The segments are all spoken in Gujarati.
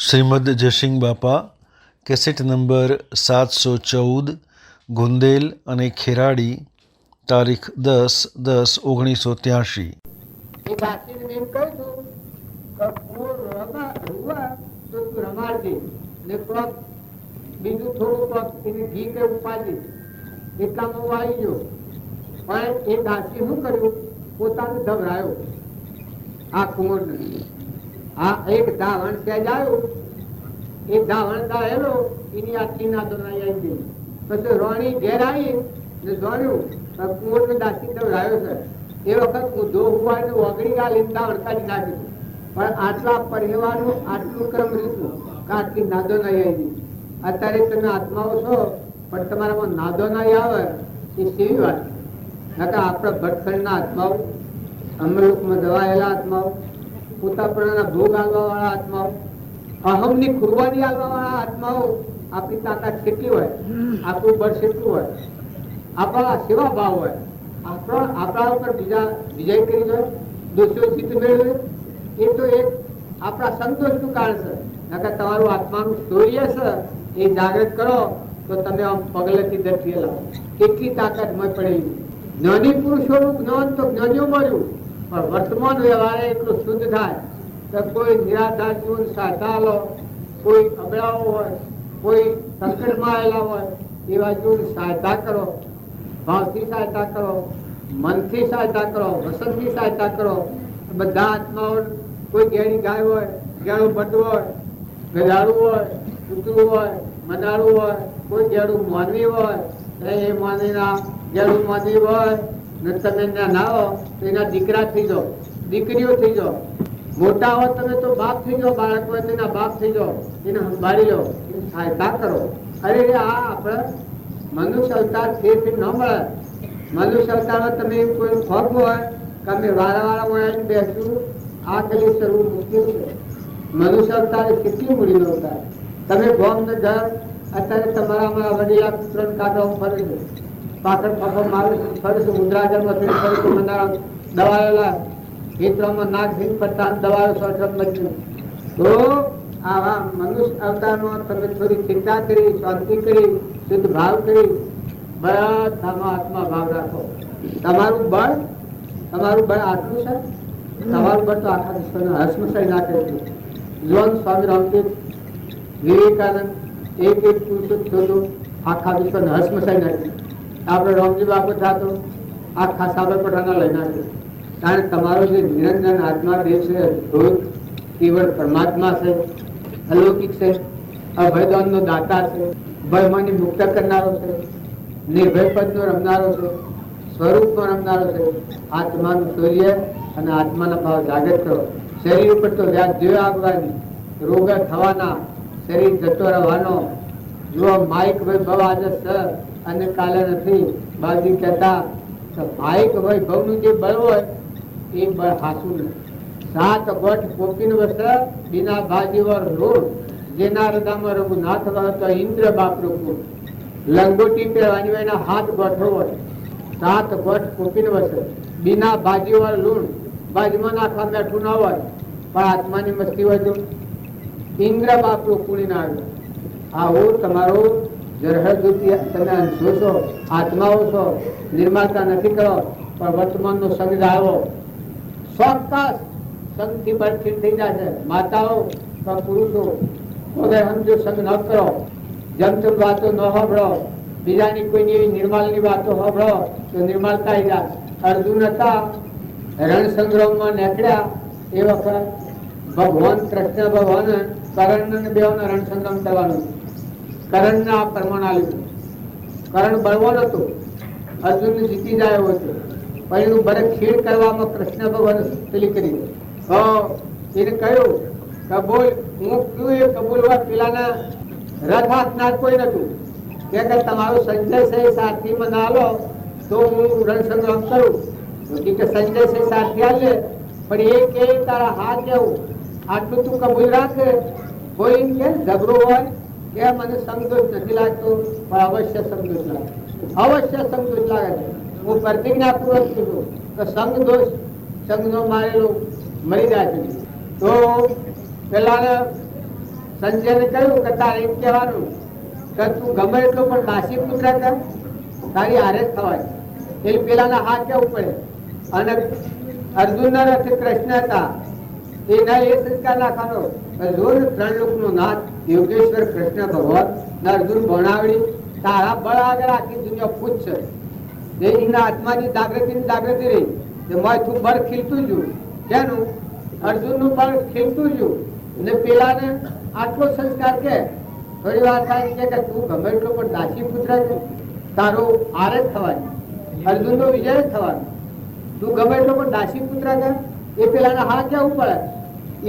શ્રીમદ જયસિંહ બાપા કેસેટ નંબર 714 ગુંદેલ અને ખેરાડી તારીખ 10/10/1983। બીજું થોડું ઘી કે ઉપાડી એટલામાં હું આવી ગયો, પણ એ દાસી શું કર્યું, પોતાને ધવરાયો આ કુંવર. આ એક ધાવણ ત્યાં આવ્યું, એ ધાવણ ગાયેલો એની આટલી નાદો આવી ગઈ. પછી રોણી ઘેર આવી ને જોડ્યું કુંવર ને દાસી ધવરાયો છે. એ વખત ઊંધો ઉપાડીને ઓગળી ગા લીધા વળકાડી નાખ્યું, પણ આટલા પરિવારનું આટલું ક્રમ રીતું કે આટલી નાદો નહીં આવી. અત્યારે તમે આત્માઓ છો પણ તમારામાં નાદો નહીં આવે એ સેવી વાત. આપણા ભટખંડના આત્માઓ, અમૃતમાં દવાયેલા આત્માઓ, પોતાપણાના ભોગ આવવા વાળા આત્માઓ, અહમની ખુરવાની આવવા વાળા આત્માઓ, આપણી તાકાત કેટલી હોય, આપણું બળ કેટલું હોય, આપણા સેવા ભાવ હોય, આપણા ઉપર બીજા વિજય કરી દો, દોષો જીત મેળવે, એ તો એક આપણા સંતોષનું કારણ છે. નકર તમારું આત્માનું સૂર્ય છે એ જાગૃત કરો તો તમે આમ પગલેથી દર્શી લાવો. કેટલી તાકાત મય પડેલી. જ્ઞાની પુરુષોનું જ્ઞાન તો જ્ઞાનીઓ મળ્યું, પણ વર્તમાન વ્યવહારે એટલું શુદ્ધ થાય કે કોઈ નિરાધાર જીવન સાધા લો, કોઈ અબળાઓ હોય, કોઈ સંકટમાં આવેલા હોય એવા જીવન સહાયતા કરો, ભાવથી સહાયતા કરો, મનથી સહાયતા કરો, વસનથી સહાયતા કરો. બધા આત્માઓ, કોઈ ગેડી ગાય હોય, ગેડું બટું હોય, ગધાડું હોય, કૂતરું હોય, મનાડું હોય, કોઈ ગેડું માનવી હોય, એ માનવીના ગેડું માનવી હોય ને તમે ના હો તો એના દીકરા થઈ જાઓ, દીકરીઓ થઈ જાઓ. મોટા હો તમે તો બાપ થઈ જાઓ, બાળક હોય તો એના બાપ થઈ જાઓ, એને સંભાળી લો, એની સહાયતા કરો. અરે આ આપણે મનુષ્ય અવતાર ફેરથી ન મળે. મનુષ્ય અવતારમાં તમે કોઈ ફોગ હોય કે અમે વાળા હોય બેસું, આ કલી શરૂ મુશ્કેલ છે. મનુષ્ય અવતાર કેટલી મૂડીનો અવતાર. તમે ગોમ ને ઘર અત્યારે તમારા વડીલા પુત્ર કાઢવા ફરે છે, પાછળ પગો મારે ફરે છે, મુદ્રાજરમાં ફરે છે, મને દવાયેલા ખેતરોમાં નાક ભીન પડતા દવાઓ સ્વર્ગ બચ્યું. તો આવા મનુષ્ય અવતારમાં તમે થોડી ચિંતા કરી, શાંતિ કરી, શુદ્ધ ભાવ કરી, બધામાં આત્મા ભાવ રાખો. તમારું બળ આટલું છે. તમારું બળ તો આખા વિશ્વને હસમસાઈ નાખે છે. જોન સ્વામી રામદેવ, વિવેકાનંદ, એક પુરુષ થતો આખા વિશ્વને હસમસાઈ નાખે. આપણે રામજી બાપુ થતો આખા સાબરપટાના લઈ નાખ્યો. કારણ તમારો જે નિરંજન આત્મા દેહ છે, કેવળ પરમાત્મા છે, અલૌકિક છે, અભયદાનનો દાતા છે, ભયમાંથી મુક્ત કરનારો છે, નિર્ભય પદનો રમનારો છે, સ્વરૂપનો રમનારો છે. આત્માનું સૂર્ય અને આત્માના ભાવ જાગૃત કરો. શરીર ઉપર તો વ્યાધિઓ આવવાની, રોગ થવાના, શરીર જતો રહેવાનો. જો માઇક વૈભવ આજે છે અને કાલે નથી. બાજુ કહેતા માઇક વૈભવનું જે બળ હોય એ બળ હાસું નથી. 7 ગોઠ પોપીન વસ્ત્ર બિના બાજીવર રોડ, જેના હૃદયમાં રઘુનાથ વહતો ઇન્દ્ર બાપ રૂપું. લંગોટી પહેરવાની હોય, એના 7 ગોઠો હોય. 7 ગોઠ પોપીન વસ્ત્ર બિના બાજીવર લૂણ, બાજમાં નાખવા બેઠું ના હોય, પણ આત્માની મસ્તી હોય તો ઇન્દ્ર બાપ રૂપુણી ના આવ્યું. આવો તમારો જરહદૂતી તમે અંશો છો, આત્માઓ છો. નિર્માતા નથી કરો, પણ વર્તમાનનો સંગ જાળવો. ચોક્કસ સંગથી બળથી થઈ જશે. માતાઓ પુરુષો હવે સમજો સંગ ન કરો. જેમ તેમ વાતો ન સાંભળો, બીજાની કોઈની એવી નિર્માલની વાતો સાંભળો તો નિર્માલતા આવી જાય. અર્જુન હતા રણ સંગ્રામમાં નીકળ્યા એ વખત ભગવાન કૃષ્ણ ભગવાન કરણ બેવનો રણ સંગ્રામ કરવાનું. કરણ આ પ્રમાણ આવ્યું. કરણ બળવાન હતું, અર્જુન જીતી જાય એવો હતો, પણ એનું બરફ ખેડ કરવામાં કૃષ્ણ ભગવાન પેલી કરી. એને કહ્યું કે બોલ, હું કયું એ કબૂલવા પેલાના રથ હાથનાર કોઈ નતું. કે તમારું સંજય છે સારથી મને આલો તો હું રણ સંગ્રામ કરું. કે સંજય છે સારથી આલે, પણ એ કે તારા હાથ જવું આટલું તું કબૂલ રાખે. કોઈ કે ઝઘડો હોય કે મને સંતોષ નથી લાગતો, પણ અવશ્ય સંતોષ લાગે, અવશ્ય સંતોષ લાગે છે. હું પ્રતિજ્ઞા પૂર્વક છું કે સંગ દોષ સંગનો મારેલો મરી જાય છે. તો પેલા સંજયને કહ્યું કે તારે એમ કહેવાનું કે તું ગમે એટલો પણ દાસી પુત્ર કર, તારી હારે જ થવાય. એ પેલાના હા કેવું પડે. અને અર્જુનના રથે કૃષ્ણ હતા, એના એ સંસ્કાર નાખવાનો. જો 3 લોકનો નાથ યોગેશ્વર કૃષ્ણ ભગવાન અર્જુન ભણાવડી તારા બળ આગળ આખી દુનિયા પૂછશે. એના આત્માની જાગૃતિ રહી. માથું બળ ખીલતું ગયું. કેનું? અર્જુનનું બળ ખીલતું ગયું. ને પેલાને આટલો સંસ્કાર કે થોડી વાર થાય કે તું ગમે એટલો પણ દાસી પુત્ર છે, તારો હાર જ થવાની, અર્જુનનો વિજય જ થવાનો. તું ગમે એટલો પણ દાસી પુત્ર છે, એ પેલાને હા કેવું પડે.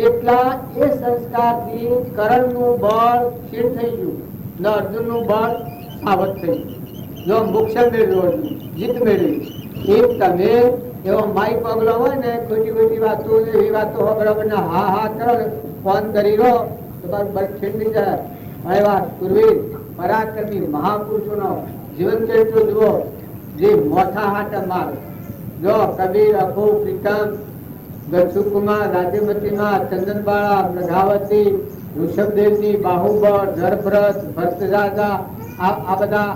એટલા એ સંસ્કારથી કરણનું બળ ક્ષીણ થઈ ગયું ને અર્જુનનું બળ સાવધ થઈ ગયું. જો મોક્ષ મેળવ્યું, જીત મેળવી. એમ તમે એવો માઈ પગલો હોય ને, ખોટી વાતો એવી વાતો હોય બરાબર ને હા હા કરો ને ફોન કરી રહો તમારું બળ ક્ષીણ થઈ જાય. એવા સુરવીર પરાક્રમી મહાપુરુષોનો જીવન ચરિત્ર જુઓ, જે મોટા હાથ માર. જો કબીર, અખો, પ્રીતમ, ગચ્છુકુમાર, રાજ્યમતીમાં, ચંદનબાળા, પ્રભાવતી, ઋષભદેવજી, બાહુબળ, ધરભરત, ભરતરાજા, આ બધા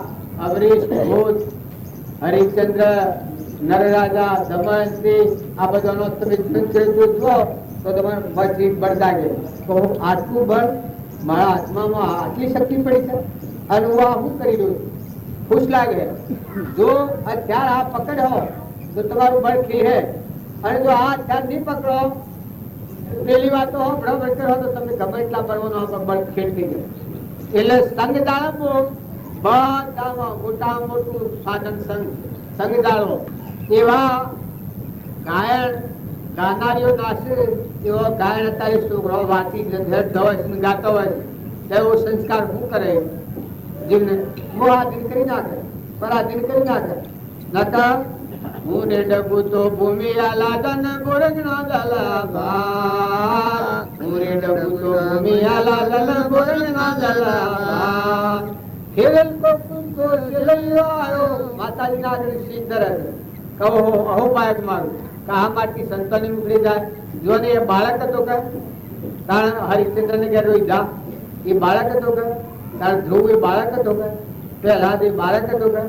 અવરીશ, ભૂત, હરિશ્ચંદ્ર, નરરાજા, દમયંતી, આ બધાનો તમે જુઓ તો તમારે પછી બળ લાગે. તો આટલું બળ મારા આત્મામાં આટલી શક્તિ પડી છે અને હું આ શું કરી રહ્યું છું, ખુશ લાગે. જો અત્યારે આ પકડો તો તમારું બળ ખીલે, અને જો આ અત્યાર નહીં પકડો પેલી વાતો બરાબર કરો તો તમે ગમે એટલા બળવાનો બળ ખેડ થઈ જાય. એટલે સંગ દાળો બધામાં મોટા મોટું સાધન સંગ દાળો. એવા ગાયન ગાનારીઓ નાશે, એવો ગાયન અત્યારે છોકરો વાંચી ગાતો હોય એવો સંસ્કાર શું કરે? જીવને મોહાધીન કરી નાખે, પરાધીન કરી નાખે. નકર હું ને ડગુ તો ભૂમિ આલાદન ગોરજનો દલાભાર, હું ને ડગુ તો ભૂમિ આલાદન ગોરજનો દલાભાર. ખેલ કો કુંકો ચલૈયો આયો, માતાજીના આગળ સિદ્ધર કહો અહો પાયક મારું કહા માટી સંતાની ઉકળી જાય. જો ને એ બાળક હતો કે તાણ હરિશ્ચંદ્ર ને ઘેર જા, એ બાળક હતો કે તાણ ધ્રુવ એ બાળક હતો કે પ્રહલાદ એ બાળક હતો કે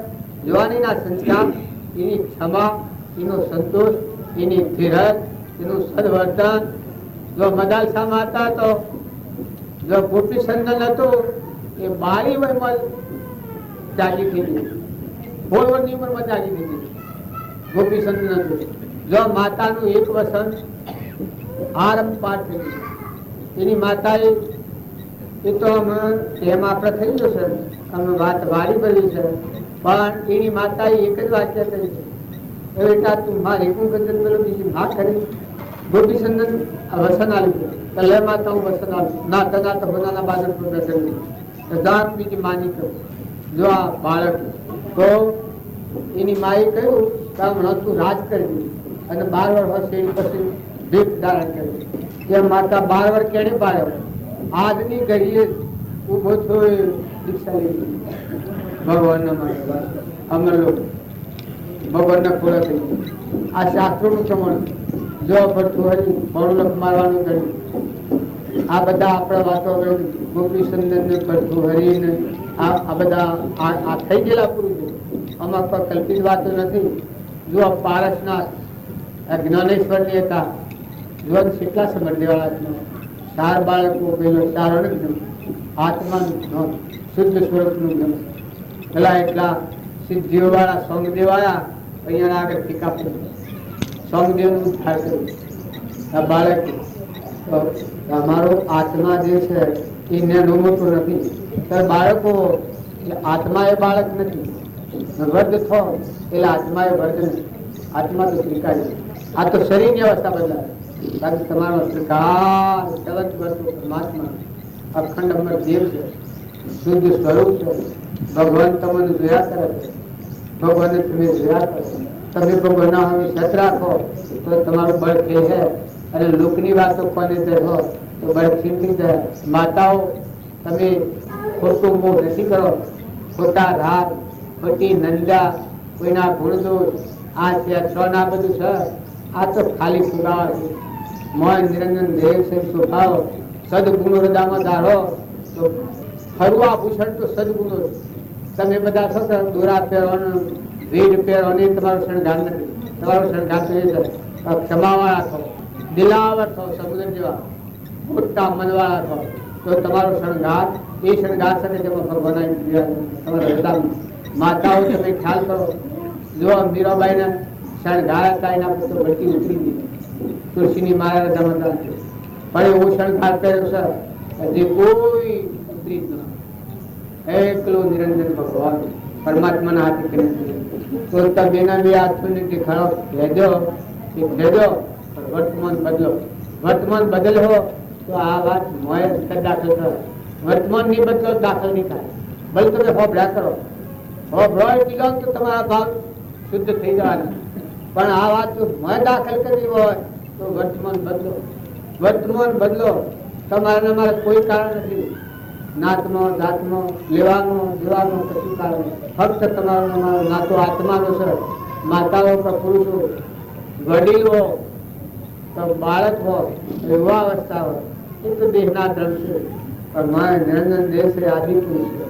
જવાનીના સંસ્કાર, એની ક્ષમા, એનો સંતોષ, એની ધીરજ, એનું સદવર્તન. જો મદાલસામાં હતા તો જો ગોપીચંદન હતું એ 12 વર્ષમાં જાગી થઈ ગઈ, 16 વર્ષની ઉંમરમાં જાગી થઈ ગઈ ગોપીચંદન હતું. જો માતાનું 1 વસન આરંભ પાઠ થઈ ગયું. એની માતાએ એ તો એમ આપણે થઈ જશે, અમે વાત વારી ભરી છે, પણ એની માતાએ એક જ વાક્ય કરી છે, બેટા તું મારે એકું ગજન પેલો બીજી ના કરી. ગોપીચંદન વસન આવ્યું તો લે માતા હું વસન આવ્યું ના તના તો બનાના બાદલ પ્રદર્શન બીજી માની કહ્યું. જો આ બાળક તો એની માએ કહ્યું કે હમણાં તું રાજ કરી અને 12 વર્ષ હશે એની પછી ભીખ ધારણ કરી. એ માતા 12 વર્ષ કેને પાડ્યો? આજની ઘડીએ ઉભો થયો દીક્ષા લીધી ભગવાનના માટે. અમર લોકો ભગવાનના ખોરા થઈ ગયા. આ શાસ્ત્રોનું પ્રમાણ જો પડતું હોય બળુલક મારવાનું કર્યું. આ બધા આપણા વાતો ગોપીચંદન ને પડતું હરીને આ બધા આ થઈ ગયેલા પુરુષો, આમાં કોઈ કલ્પિત વાતો નથી. જો પારસનાથ જ્ઞાનેશ્વર ની હતા, જો કેટલા સમજવાળા 4 બાળકો, પેલો 4 આત્માનું શુદ્ધ સ્વરૂપનું જ્ઞાન, પેલા એટલા સિદ્ધિઓ વાળા સોંગદેવ વાળા અહીંયા આગળ ટીકા સોંગદેવ નું ઉદ્ધાર કર્યું. આ બાળક અમારો આત્મા જે છે એ જ્ઞાન મોટું નથી. બાળકો આત્મા એ બાળક નથી, વર્ગ થો એટલે આત્મા એ વર્ગ નથી. આત્મા તો સ્વીકારી, આ તો શરીરની અવસ્થા બદલાય. બાકી તમારો સ્વીકાર પરમાત્મા અખંડ અમર દેવ છે, શુદ્ધ સ્વરૂપ છે. ભગવાન તમને જોયા કરે છે, ભગવાનને તમે જોયા કરો. તમે ભગવાનના હવે સત રાખો તો તમારું બળ કે છે, અને લોકની વાતો કોને દેખો તો બળ છીનતી જાય. માતાઓ તમે ખોટું મોહ નથી કરો, ખોટા રાગ, ખોટી નંદા, કોઈના ગુણદોષ, આ છે આ બધું છે. આ તો ખાલી ફુગાવા છે. મોહન નિરંજન દેવ છે સ્વભાવ સદગુણો હૃદયમાં ધારો તો ખરું આભૂષણ તો સદગુણો. તમે બધા છો દોરા પહેરો રીડ પહેરો ને તમારો શણગાર નથી. તમારો શણગાર તો એ છે ક્ષમાવાળા થો, દિલાવર થો, સમુદ્ર જેવા મોટા મનવાળા થો તો તમારો શણગાર એ શણગાર સાથે જેમાં ભગવાન તમારા હૃદયમાં. માતાઓ તમે ખ્યાલ કરો, જો મીરાબાઈ ના શણગાર હતા એના પર તો ભરતી ઉતરી ગઈ, તુલસીની મારા હૃદયમાં પણ એવો શણગાર કર્યો છે હજી કોઈ ઉતરી જ નથી. એકલો નિરંજન ભગવાન પરમાત્માના હાથે કરી તો તમે એના બે હાથોને દેખાડો ભેજો પણ વર્તમાન બદલો. વર્તમાન બદલો તો આ વાત મોય દાખલ કરો. વર્તમાન નહીં બદલો દાખલ નહીં થાય. ભલે તમે હોભળ્યા કરો, હોભળો પીલો તો તમારા ભાવ શુદ્ધ થઈ જવાના. પણ આ વાત જો મોય દાખલ કરવી હોય તો વર્તમાન બદલો. વર્તમાન બદલો. તમારા મારે કોઈ કારણ નથી. નાતનો જાતનો લેવાનો દેવાનો કશું કારણ ફક્ત તમારો નાતો આત્માનો છે. માતાઓ કે પુરુષો, વડીલો તો બાળક હોય, યુવા અવસ્થા હોય, એ તો દેહના ધર્મ છે. પણ મારે નિરંજન દેહ છે, આદિ પુરુષ છે.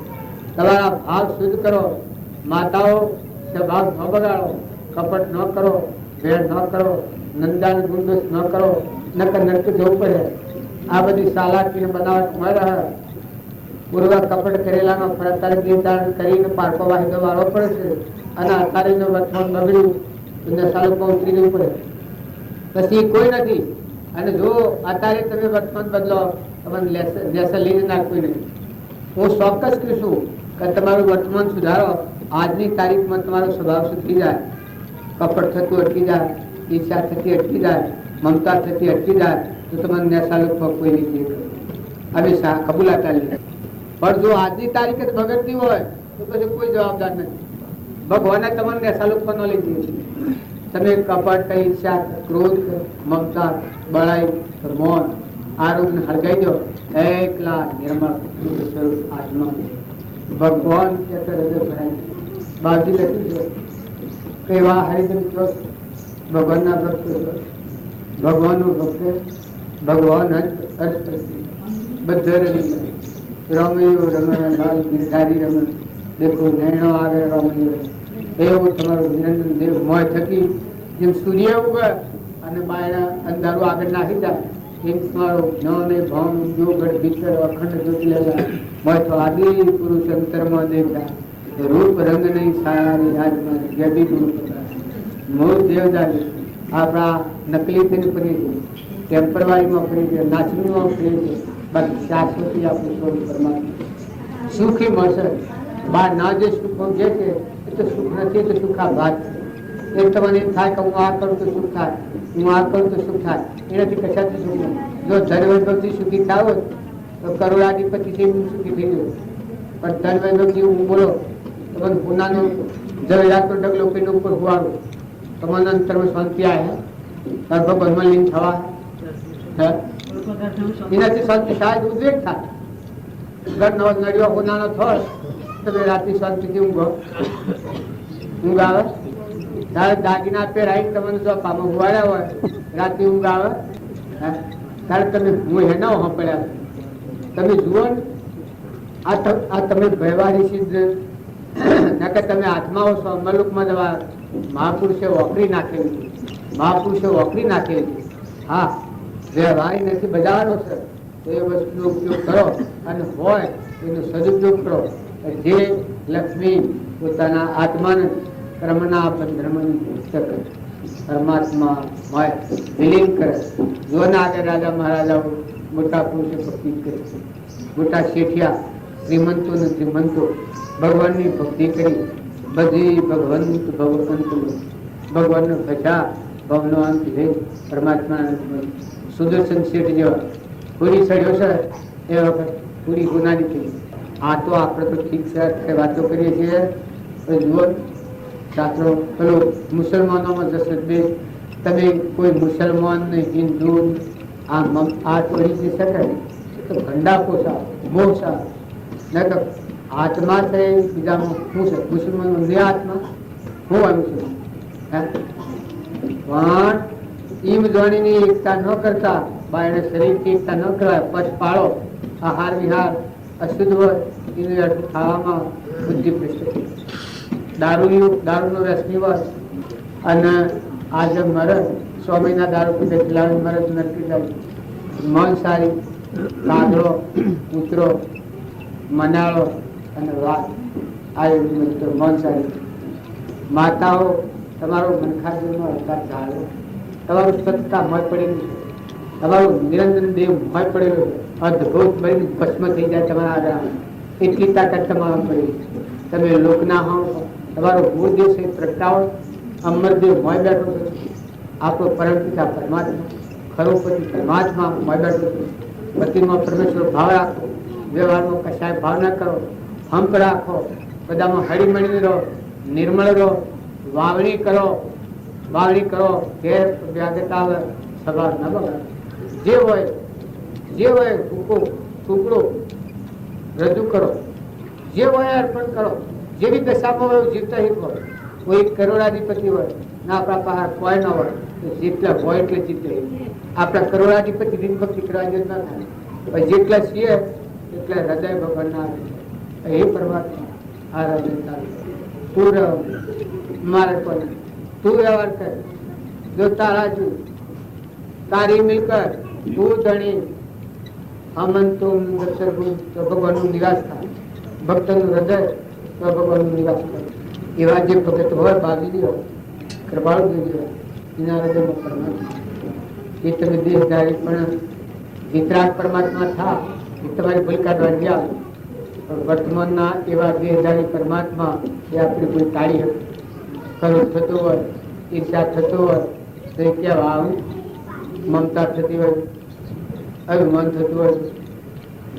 તમારા ભાવ શુદ્ધ કરો. માતાઓ સ્વભાવ ન બગાડો, કપટ ન કરો, ભેળ ન કરો, નંદાન ગુંડોસ ન કરો, નકર નરક જવું પડે. આ બધી સાલાકી બનાવટ મળે. પૂર્વ કપટ કરેલાનો અત્યારે ગીરધારણ કરીને પારકો વાહિદો વાળવો પડે છે અને અત્યારે વર્તમાન બગડ્યું તો સાલુકમાં ઉતરી જવું પડે. પછી કોઈ નથી. અને જો અત્યારે તમે વર્તમાન બદલો તમને લેસન લઈને નાખવું નહીં. હું ચોક્કસ કહીશું કે તમારું વર્તમાન સુધારો. આજની તારીખમાં તમારો સ્વભાવ સુધરી જાય, કપટ થતું અટકી જાય, ઈચ્છા થતી અટકી જાય, મમતા થતી અટકી જાય તો તમને નેસાલુકમાં કોઈ નહીં આવી કબૂલાત લે. પણ જો આજની તારીખે બગડતી હોય તો પછી કોઈ જવાબદાર નથી. ભગવાને તમને નેસાલુકમાં ન લઈ દીધી. તમે કપટ, ઈર્ષા, ક્રોધ, મમતા, બળાઈ, મૌન આ રોગને હળગાઈ દો. એકલા નિર્મળ સ્વરૂપ આત્મા ભગવાન બાજી લખી દો. એવા હરિજન ભગવાનના ભક્તો, ભગવાનનું ભક્ત, ભગવાન અર્થ બધે રમી રમયો રમણ લાલ ગિરધારી રમણ દેખો નૈણો આવે રમયો. એવું તમારું નિરંજન દેવ મોય થકી જેમ સૂર્ય ઉગે અને બાયના અંધારું આગળ નાખી જાય એમ તમારો જ્ઞાન ભાવ જોગઢ ભીતર અખંડ જ્યોતિ લેલા મોય તો આદિ પુરુષ અંતરમાં દેખાય. રૂપ રંગ નહીં સારી રાજમાં ગેબી ગુરુ મૂળ દેવદારી આપણા નકલી થઈને ફરી છે, ટેમ્પરવારીમાં ફરી છે, નાચણીમાં ફરી છે. બાકી શાશ્વતી આપણું સ્વરૂપ પરમાત્મા સુખી મળશે. બહાર ના જે સુખ જે છે એ તો સુખ નથી, તો સુખાભાસ છે. એ તમને એમ થાય કે હું આ કરું તો સુખ થાય, હું આ કરું તો સુખ થાય. એનાથી કશાથી સુખ નથી. જો ધનવૈભવથી સુખી થાવ તો કરોડાધિપતિથી સુખી થઈ ગયો. પણ ધનવૈભવથી હું બોલો તો મને પુનાનો જવેરાતો ડગલો પીને ઉપર હુવાડો તો મને અંતરમાં શાંતિ આવે. ભગવાનમાં લીન થવા એનાથી શાંતિ શાયદ ઉદ્વેગ થાય. ઘરનો નડિયો હોનાનો થાય તમે રાતે શાંતિથી ઊંઘ આવે. તારે દાગીના પહેરાઈને તમને જો પામાં હુવાડ્યા હોય રાતે ઊંઘ આવે ત્યારે તમે હું હેના સાંભળ્યા. તમે જુઓ ને આ તમે વ્યવહારી સિદ્ધ નકર તમે આત્માઓ છો. અમરલુકમાં જવા મહાપુરુષે વોકરી નાખેલી, મહાપુરુષે વોકરી નાખેલી. હા વ્યવહારી નથી, બજારો છે. તો એ વસ્તુનો ઉપયોગ કરો અને હોય એનો સદુપયોગ કરો. જે લક્ષ્મી પોતાના આત્માને કર્મના બંધનની મુક્ત કરે, પરમાત્મા હોય વિલીન કરે. જોના આગળ રાજા મહારાજાઓ મોટા પુરુષે ભક્તિ કરી, મોટા શેઠિયા શ્રીમંતો ને શ્રીમંતો ભગવાનની ભક્તિ કરી. બધી ભગવંત ભગવંત ભગવાનનો ભજા ભવનો અંત રે પરમાત્મા. સુદર્શન શેઠ જેવા પૂરી સડ્યો છે એ વખત પૂરી ગુનાની થઈ. આ તો આપણે તો ઠીક છે વાતો કરીએ છીએ. જુઓ શાસ્ત્રો પેલો મુસલમાનોમાં જશે તમે કોઈ મુસલમાન ને હિન્દુ આ તોડી જઈ શકે તો ભંડા પોસા મોસા ન તો આત્મા છે બીજામાં શું છે? મુસલમાનો ને આત્મા હોવાનું છે. પણ એમ જાણીની એકતા ન કરતા બાયણે શરીરથી એકતા ન કહેવાય. પચ પાળો, આહાર વિહાર અશુદ્ધ હોય એને ખાવામાં બુદ્ધિ ભ્રષ્ટ થઈ. દારૂનો રસ હોય અને આજે મરદ 100 મહિના દારૂ પીધે ખીલાડી મરદ નરકી જાય. માંસાહારી કાગડો, કૂતરો, મનાળો અને વાત આ માંસાહારી. માતાઓ તમારો મનખાજીનો અવતાર ચાલે, તમારું સત્તા મોય પડેલું છે, તમારું નિરંજન દેવ મોય પડેલું અદભુત બની ભસ્મ થઈ જાય તમારા આગળ. એટલી તાકાત તમારા પડેલી. તમે લોકના હો, તમારો મૂળ દેવ છે પ્રગટાવો. અમરદેવ મોય બેઠો છે. આપણો પરમપિતા પરમાત્મા, ખરોપતિ પરમાત્મા મોય બેઠો છે. પતિમાં પરમેશ્વર ભાવ રાખો, વ્યવહારમાં કશાય ભાવ ન કરો, હંપ રાખો, બધામાં હળીમળી રહો, નિર્મળ રહો, વાવણી કરો. ઘેર વ્યાગત આવે સવાર ન બગાડો. જે હોય ટુકડો રજૂ કરો, જે હોય અર્પણ કરો. જેવી દશામાં હોય જીવતા હિત હોય. કોઈ કરોડાધિપતિ હોય ને આપણા પાસે કોઈ ન હોય તો જેટલા હોય એટલે જીતે. આપણા કરોડાધિપતિ રીત ભક્તિ કરવા જ ના થાય. જેટલા છીએ એટલા હૃદય ભગવાન ના આવે. એ પરમાત્મા આ હૃદય તું મારે કોઈ તું વ્યવહાર કર. જો તારા જુ તારી મિલકત તું ધણી અમન તું તો ભગવાનનું નિરાશ થાય. ભક્તનું હૃદય તો ભગવાનનું નિરાશ થાય. એવા જે ભગત હોય બાગી હોય કૃપાળુ દેવી હોય એના હૃદયમાં પરમાત્મા. એ તમે દેહધારી પણ વિતરાગ પરમાત્મા થા એ તમારી ભૂલ કાઢવા ગયા. પણ વર્તમાનના એવા દેહધારી પરમાત્મા એ આપણી ભૂલ ટાળી હતી. ખરું થતું હોય, ઈર્ષા થતું હોય તો એ કહેવા આવું, મમતા થતી હોય, અભિમાન થતું હોય.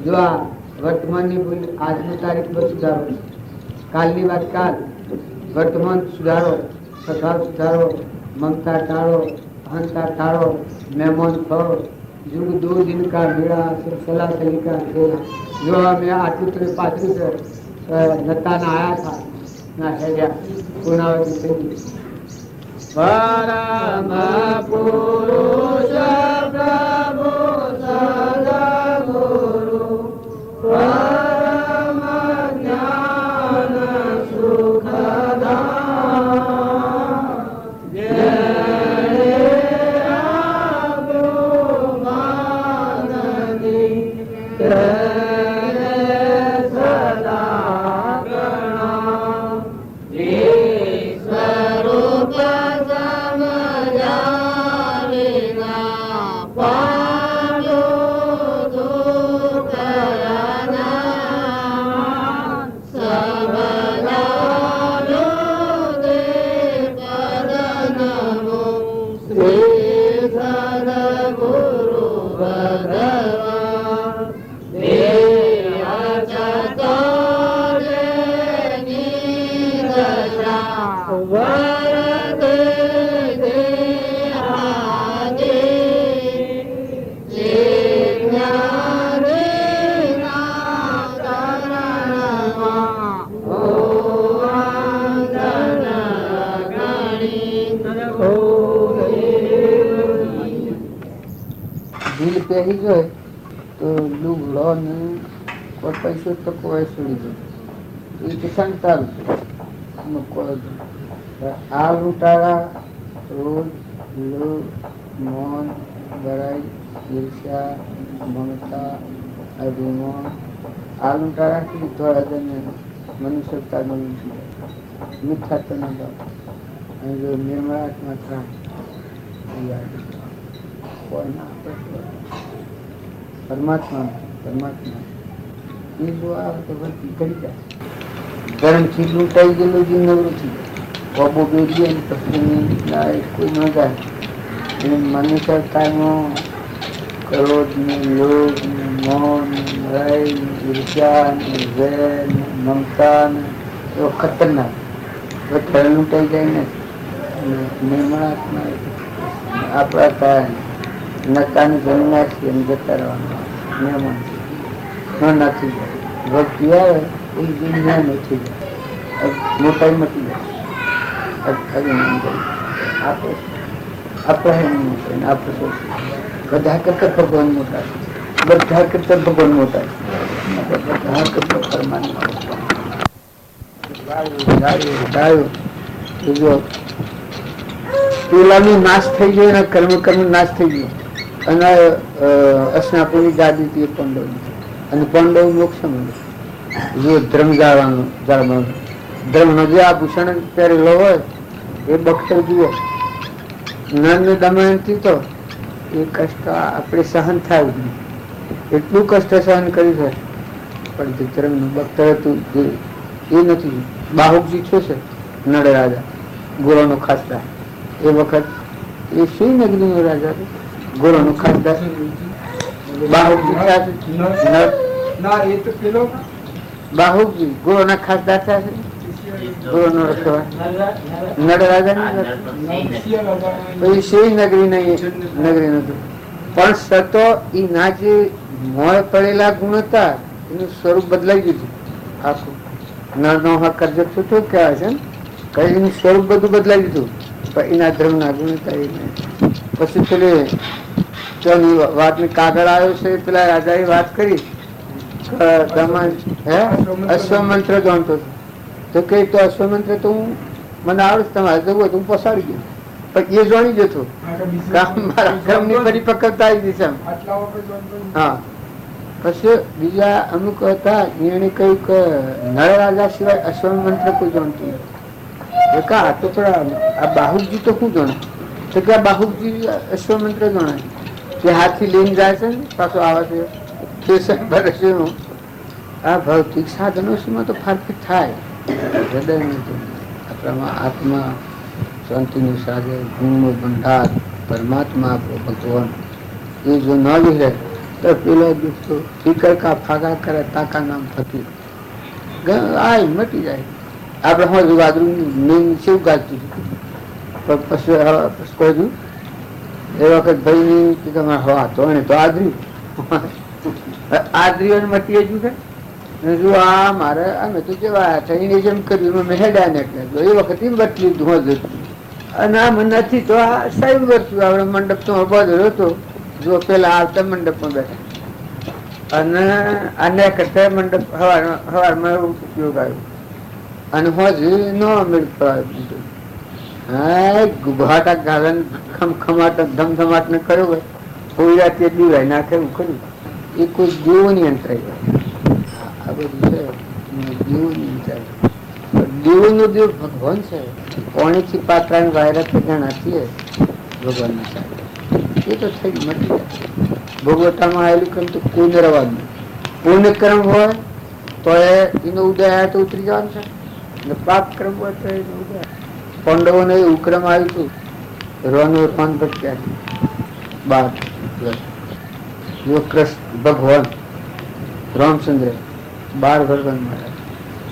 જો આ વર્તમાનની ભૂલ આજની તારીખ પર સુધારો, કાલની વાત કાલ, વર્તમાન સુધારો, સ્વભાવ સુધારો, મમતા ટાળો, અહંકાર ટાળો, મહેમાન ખો. યુગ 2 દિન કા મેળા સલા સલી કા ખેલા. જો મેં આટલું તમે પાછું છે નતાના આયા હતા ના હેડ્યા પૂર્ણાવતી થઈ ગઈ. પરમ પુરુષ પ્રભુ સદગુરુ પરમ જ્ઞાન સુખદાન જેણે આપ્યું માનની તેને સદા પ્રણામ. સ્વરૂપ સમજાવીના પાડો દુઃખના સબલાલો દે પદનમો શ્રી સદગુરુ ભગવાન દેહ ચતોરે નિદશા વરદે દેહાદે જ્ઞાનેના તરણમાં ભુવન ગણિત દિલ પહેરી ગયો તો લુગડો ને કોઈ પૈસો તો કોઈ છોડી દે એ તો સંતાલ આ લૂંટારા રોજ લોભ મૌન બરાઈ ઈર્ષા મમતા અભિમાન આ લૂંટારાથી થોડા જને મનુષ્યતા મીઠા તો ના બાપ અને જો નિર્મળાત્મા થાય કોઈ ના પરમાત્મા એ જો આવે તો વર્તી કરી જાય. ગરમથી લૂંટાઈ ગયેલું જે નવરું થઈ બાબો બેરીએ ને પછી કોઈ ન જાય. એને મનુષ્યતામાં ક્રોધ ને લોભ ને મૌન ભય ઈર્ષા ને વેર ને મમતા ને એવો ખતરનાક ઘર લૂંટાઈ જાય ને નિર્મળાત્મા આપણા થાય નકાની જન્માથી એમ જતા રહેવાનું મહેમાન ન નાખી જાય. ભક્તિ આવે એ જ્ઞાન ઓછી જાય, મોટાઈ મટી જાય. અભિમાન કરી આપણે આપણે આપણે બધા કરતા ભગવાન મોટા છે, બધા કરતા ભગવાન મોટા છે, બધા કરતા પરમાત્મા પેલાનું નાશ થઈ ગયો અને કર્મ નાશ થઈ ગયો અને અસનાપુરની ગાદી હતી પાંડવ અને પાંડવ મોક્ષ મળ્યો જો ધર્મ જાળવાનું ધર્મનો જે આભૂષણ પહેરેલો હોય એ બખ્તર જુઓ નંદ દમયંતી તો એ કષ્ટ આપણે સહન થાય એટલું કષ્ટ સહન કરી છે પણ જે ધર્મનું બખ્તર હતું એ નથી. બાહુકજી શું છે નળ રાજા ગોળોનો ખાસદાર એ વખત એ શું નગરીનો રાજા ગોળોનો ખાસદાર બાહુકજી ગોળોના ખાસદાર થયા છે. ગોળોનો રખવા નળ રાજા ની શેરી નગરી નથી પણ સતો એ ના જે મોય પડેલા ગુણ હતા એનું સ્વરૂપ બદલાઈ ગયું આખું. નળનો કર્જ છૂટો કહેવાય છે કઈ એનું સ્વરૂપ બધું બદલાઈ દીધું પણ એના ધર્મના ગુણ હતા. પછી પેલી વાતની કાગળ આવ્યો છે પેલા રાજાએ વાત કરી અશ્વમંત્ર જાણતો તો કે તો અશ્વમંત્ર તો હું મને આવડે તમારે જવું હોય તો હું પસાડી ગયો પણ એ જાણી જતો મારા ક્રમની પરિપક્વતા આવી ગઈ છે. હા પછી બીજા અમુક હતા એને કહ્યું કે નળ રાજા સિવાય અશ્વમંત્ર કોઈ જાણતું નથી. તો થોડા આ બાહુકજી તો શું જાણે તો કે આ બાહુકજી અશ્વમંત્ર જણાય જે હાથથી લઈને જાય છે ને પાછો આવે છે આ ભૌતિક સાધનો માં તો ફારફીટ થાય હૃદય આપણામાં આત્મા શાંતિનું સાગર ગુણનો ભંડાર પરમાત્મા આપણો ભગવાન એ જો ન વિહરે તો પેલો દુઃખતો ફિકર કા ફાગા કરે તાકા નામ ફકીર આ મટી જાય. આપણે હું વાદળું નીંદ શું ગાજતું પણ પછી કહ્યું એ વખત ભાઈ કે તમારે હવા તો એને તો આદરીઓને મટી ગયું છે જો આ મારે અમે તો જેવા થઈને જેમ કર્યું મેં હેડ્યા ને એટલે એ વખત બટલી ધોધ હતી અને આમ નથી તો આ સાહેબ વર્તું આપણે મંડપ તો બધો હતો જો પેલા આવતા મંડપમાં બેઠા અને આને કરતા મંડપ હવારમાં ઉપયોગ આવ્યો અને હોજી નો મેળ પડાવ્યો. હા ગુભાટા ગાલન ખમખમાટ ધમધમાટ ને કર્યો હોય હોઈ તે દીવાય નાખે એવું કર્યું એ કોઈ દેવોની અંતરાય આ બધું છે દેવોની અંતરાય દેવોનો દેવ ભગવાન છે કોણીથી પાત્રા વાયરસ ગણાતી ભગવાન એ તો થઈ મટી જાય. ભોગવટામાં આવેલું કર્મ તો કોઈને રવા નહીં. પુણ્ય કર્મ હોય તો એનો ઉદય તો ઉતરી જવાનું છે ને પાપ કર્મ હોય તો એનો ઉદય. પાંડવોને એવું ક્રમ આવ્યું હતું રોનો રોન ભટક્યા 12 કૃષ્ણ ભગવાન રામચંદ્ર 12 ભગવાન મારા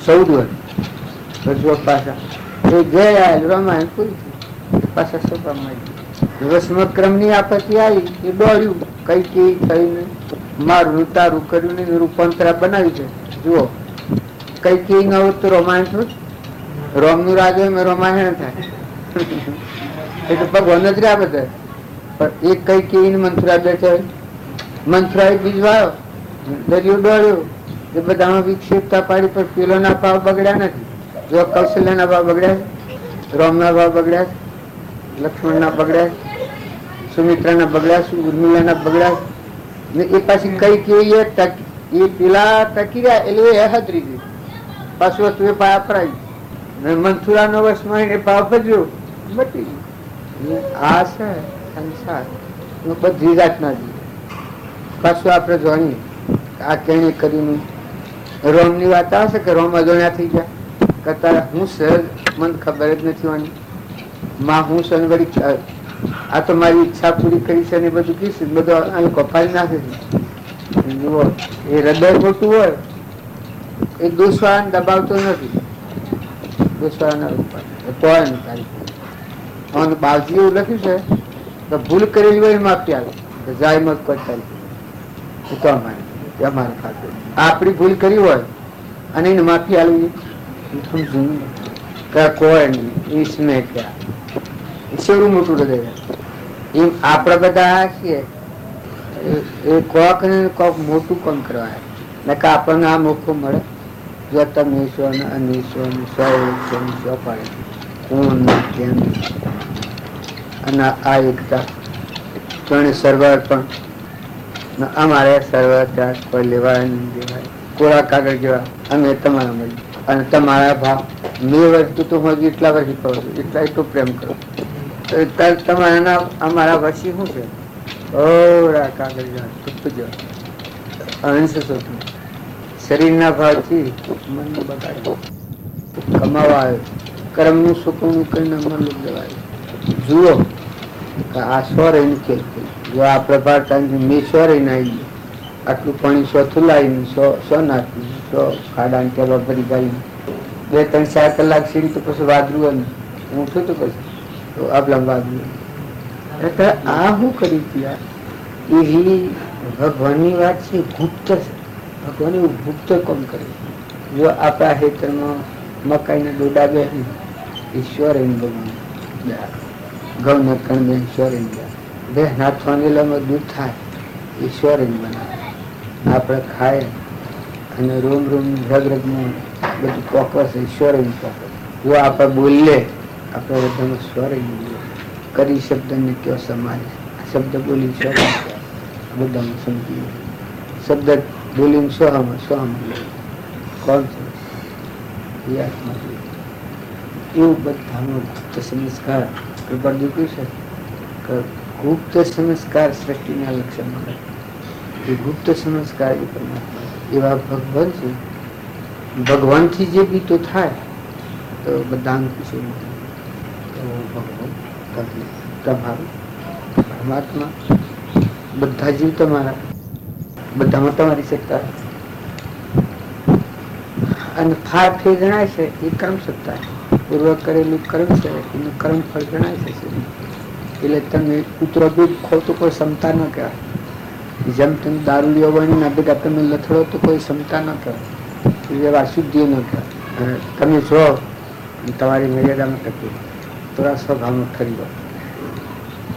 14 વર્ષ પાછા એ ગયા રામાયણ પૂરી થઈ પાછા સભામાં આવી રસ્મ ક્રમ ની આપત્તિ આવી એ દોડ્યું કઈ કઈ થઈને મારું તારું કર્યું ને રૂપાંતરા બનાવી છે. જુઓ કઈ કઈ ન હોત તો રામાયણ થોડું રોમ નું રાજ હોય રામાયણ થાય એટલે ભગવાન જ રહ્યા બધા પણ એક કઈ કઈ મંથરા બેઠે મંથરા બીજવાયો દરિયો દોડ્યો એ બધામાં વિક્ષેપતા પાડી પણ પેલોના ભાવ બગડ્યા નથી. જો કૌશલ્યના ભાવ બગડ્યા, રોમના ભાવ બગડ્યા, લક્ષ્મણના બગડ્યા, સુમિત્રાના બગડ્યા, ઉર્મિલાના બગડ્યા ને એ પાછી કઈ કેવી એ પેલા ટકી રહ્યા એટલે એ હદરી ગઈ પાછું વસ્તુ એ પાયા પડાવી મનસુરાનો વર્ષમાં એને ભાવ ભજ્યો મટી ગયું. આ છે સંસાર બધી જાતના જીવ. પાછું આપણે જાણીએ આ કેણે કરીને રોમની વાત આવશે કે રોમ અજોણ્યા થઈ ગયા કરતા હું સહજ મને ખબર જ નથી હોવાની માં હું સનવડી આ તો મારી ઈચ્છા પૂરી કરી છે ને બધું કીશ બધું અહીં કપાઈ નાખે છે. જુઓ એ હૃદય મોટું હોય એ દોષવાળાને દબાવતો નથી. દોષવાળાના રૂપમાં તો અને બાવજી એવું લખ્યું છે તો ભૂલ કરેલી હોય માફી આવે જાય મત કરતા તો અમારે ખાતે આપણી ભૂલ કરી હોય અને એને માફી આવી સમજું કોઈ નહીં ઈસમે ક્યાં શેવડું મોટું હૃદય એમ આપડે બધા છીએ એ કોક ને કોક મોટું કામ કરવાય ને કે આપણને આ મોકો મળે. જો તમે ઈશ્વર ને અનિશ્વર ને સો પાડે કોણ ને કેમ અને આ એકતા ત્રણે સર્વર્પણ અમારે સર્વ ત્યાગ પર લેવાય નહીં દેવાય. કોરા કાગળ જેવા અમે તમારા મળી અને તમારા ભાવ મેં વસ્તુ તો હું એટલા વર્ષી કહું છું, એટલા એટલું પ્રેમ કરો તમારા અમારા વર્ષી શું છે? કોરા કાગળ જેવા તૂટતું જેવા અંશ શોધવું શરીરના ભાવથી મનને બગાડ્યું કમાવા આવ્યો કર્મનું સુકવણું કરીને મન જવાય. જુઓ કે આ સો રહીને ખેલ જો આ પ્રભાતાની મેં સો રહીને આવી આટલું પાણી સો થુલાવીને સો નાખ્યું, સો ખાડાને ટેબા ભરી ગાળીને 2-3-4 કલાક સીડી તો પછી વાદરું હું છું તો પછી તો આપલા વાદરું એટલે આ શું કરી ત્યાં એવી ભગવાનની વાત છે. ગુપ્ત છે ભગવાન એવું ગુપ્ત કામ કરે. જો આપણા ખેતરમાં મકાઈના ડોડા બે ઈશ્વર ભગવાન ઘઉં કણ બે ઈશ્વર બે નાથવાનેલામાં દૂધ થાય ઈશ્વર બનાવે. આપણે ખાય અને રૂમ રગમાં બધું પોકસ ઈશ્વર પોકસ. જો આપણે બોલીએ આપણે બધામાં સ્વર કરી શબ્દને કયો સમાજ શબ્દ બોલી સ્વર બધામાં સમજી શબ્દ બોલીને સ્વમાં કોણ છે એ આત્મા એવું બધાનો ગુપ્ત સંસ્કાર પ્રભુ છે કે ગુપ્ત સંસ્કાર સૃષ્ટિના લક્ષણ મળે. એ ગુપ્ત સંસ્કાર એ પરમાત્મા એવા ભગવાન છે. ભગવાનથી જે ગીતો થાય તો બધા ખુશી ભગવાન તમારું પરમાત્મા બધા જીવ તમારા બધામાં તમારી સત્તા અને ફાર ફેર જણાય છે એ કર્મ સત્તા પૂર્વ કરેલું કર્મ છે એનું કર્મ ફળ જણાય છે. એટલે તમે કૂતરો દૂધ ખો તો કોઈ ક્ષમતા ન કહેવાય. જેમ તમે દારૂ બની ના ભેગા તમે લથડો તો કોઈ ક્ષમતા ન કહેવાય. એવા શુદ્ધિ ન કહેવાય. તમે છો તમારી મર્યાદામાં ટકી થોડા સ્વભાવમાં ખરી હોય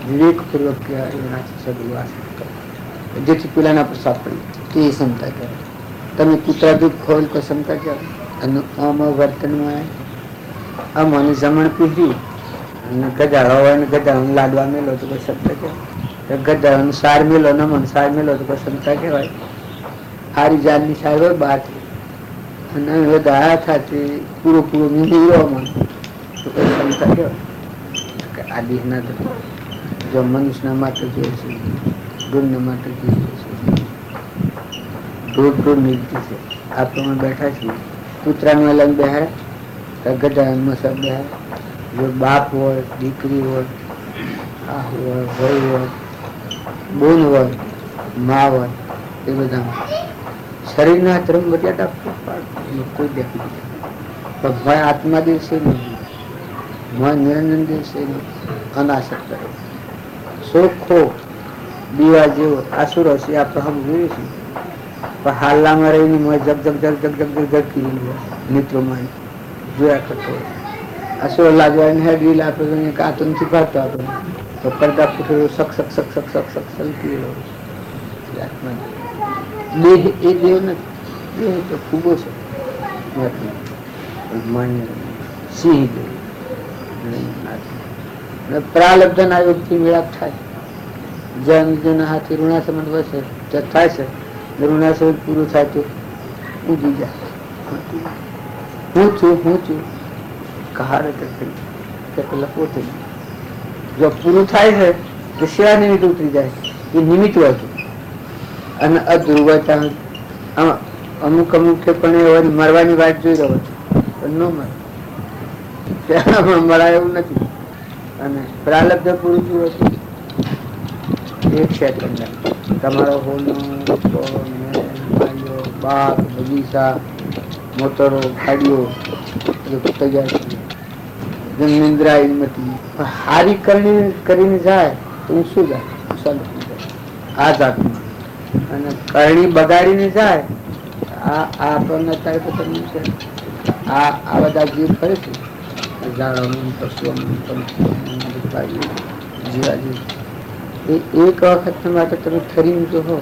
વિવેકપૂર્વક કહેવાય એના સદુવાસ જેથી પેલાના પ્રસાદ પડી તે ક્ષમતા કહેવાય. તમે કૂતરા દૂધ ખોલ કોઈ ક્ષમતા કહેવાય. અને આમાં વર્તનમાં આમાં જમણ પીધી અને ગજાળો હોય ને ગજાળો લાડવા મેલો તો કોઈ ક્ષમતા કહેવાય. ગજાળો સાર મેલો નમન સાર મેલો તો કોઈ ક્ષમતા કહેવાય. હારી જાતની સાર હોય બહાર અને બધા થતી પૂરો નીકળવામાં તો કોઈ ક્ષમતા કહેવાય. આ દેહના જો મનુષ્યના માટે જોઈએ છે ગુણના માટે જોઈએ છે ઢોર નીતિ છે. આપણે બેઠા છીએ કૂતરાનું અલગ બેહાડે ગજામાં સબ બેહાડે. જો બાપ હોય દીકરી હોય આ હોય ભાઈ હોય બોન હોય મા હોય એ બધા શરીરના ધર્મ મર્યાદા કોઈ દેખી પણ ભાઈ આત્મા દિવસે નહીં નિરંજન દિવસે નહીં અનાશક કરે સોખો દીવા જેવો આસુરો છે આપણે હમ જોઈએ છીએ. પણ હાલમાં રહીને જગ મિત્રોમાં જોયા કરતો આસુરો લાગવા હેડવી આપણે કાતનથી ભાગતો આપણે તો પડદા ફૂટેલો સક સલકી દેહ એ દેવ નથી. દેહ તો ખૂબો છે માન્ય સિંહ દેવ પ્રાલબ્ધના યોગથી મેળાપ થાય. જન હાથી ઋણાસમન વસે થાય છે. ઋણાસમન પૂરું થાય તો ઉડી જાય. હું છું કહાડે કે પેલા પોતે જો પૂરું થાય છે તો સેવા નિમિત્ત ઉતરી જાય એ નિમિત્ત હોય છે. અને અધ્રુવતા અમુક પણ એ મરવાની વાત જોઈ રહ્યો છે પણ ન મરે પણ મરાય એવું નથી. અને પ્રાલબ્ધ પૂરું થયું હતું એક સેકન્ડ તમારો હોનો બાગ બગીચા મોટરો ગાડીઓ તૈયાર થઈ નિંદ્રા હિંમતી હારી કરીને જાય તો હું શું જાય આ જાતમાં. અને કરણી બગાડીને જાય આ આપણને અત્યારે તો તમને છે આ બધા જીવ ફરે છે ઝાડો પશુઓ જીવા જીવ એ એક વખત માટે તમે ફરીને જોવો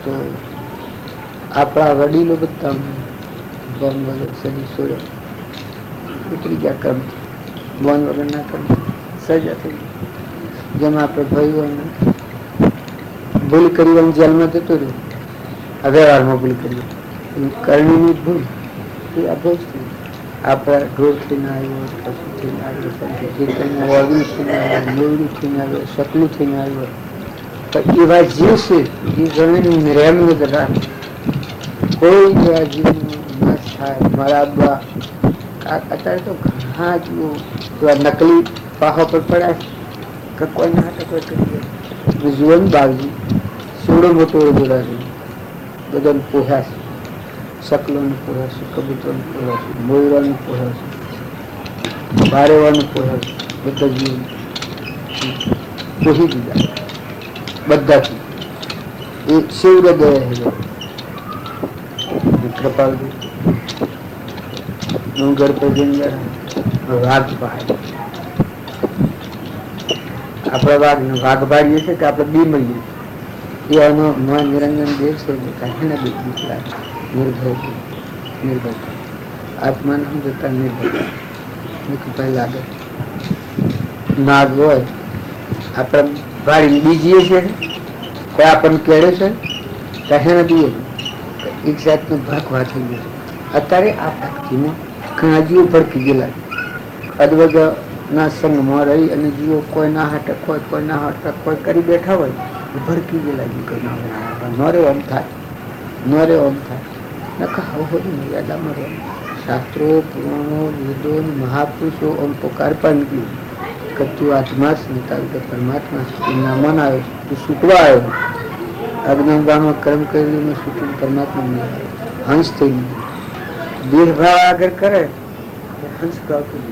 તો આપણા વડીલો બધા બોન વગર સજી છોડે ઉતરી ગયા કર્મ, બોન વગર ના કર્મ સજા થઈ. જેમ આપણે ભાઈઓને ભૂલ કરી જેલમાં જતો રહ્યો, વ્યવહારમાં ભૂલ કરી કરણીની ભૂલ એ અભોજ થઈ. આપણા ઢોર થઈને આવ્યો, પશુ થઈને આવ્યો, વાગડું થઈને આવ્યો, મોરડું થઈને આવ્યો, સકલું થઈને આવ્યો, પણ એવા જીવ છે એ જમીન રેમ વગર રાખે. કોઈ એવા જીવનું ન થાય. મારા બા અત્યારે તો ઘણા જીવો એવા નકલી પાહો પર પડ્યા કે કોઈના હાથે કોઈ કરી જીવન બાવજી સોડો મોટો જોડા છે, બધાને પોહ્યા છે. સકલોને પોહ્યા છે, કબૂતરોને પોહ્યા છે, મોયરાને પોહ્યા છે, બારેવાને પોહ્યા છે. બધા જીવન પોહી દીધા બધાથી. એ શિવર દયા કૃપાલજી ડુંગર પર જઈને વાઘ પહાડ આપણા વાઘ ભાડીએ છે કે આપણે બી મળીએ એ આનો નિરંજન દેવ છે. કાંઈ બી દીકરા નિર્ભય આત્માને સમજતા નિર્ભય લાગે. નાગ હોય આપણે ભાડી બીજીએ છે કોઈ આપણને કેળે છે કહે બી એક જાતનો ભાગવા થઈ ગયો. અત્યારે આ ભક્તિમાં ઘણા જીવો ભડકી ગયેલા અદવગના સંગમાં રહી અને જીવો કોઈના હાટક હોય કોઈના હાટક કોઈ કરી બેઠા હોય ભડકી ગયેલા જીવો નરે ઓમ થાય, નરે ઓમ થાય. નખા હોય મર્યાદામાં રહે. શાસ્ત્રો પુરાણો વેદો મહાપુરુષો ઓમ પોકાર પણ નીકળ્યું કે તું આત્મા જ નીકળ કે પરમાત્મા તું નામન આવ્યો, તું છૂટવા આવ્યો. અગ્નિમાં કર્મ કરેલું છૂટું પરમાત્મા નહીં આવ્યો. હંસ થઈ ગયું. દેહભાવ આગળ કરે હંસ ગાવતું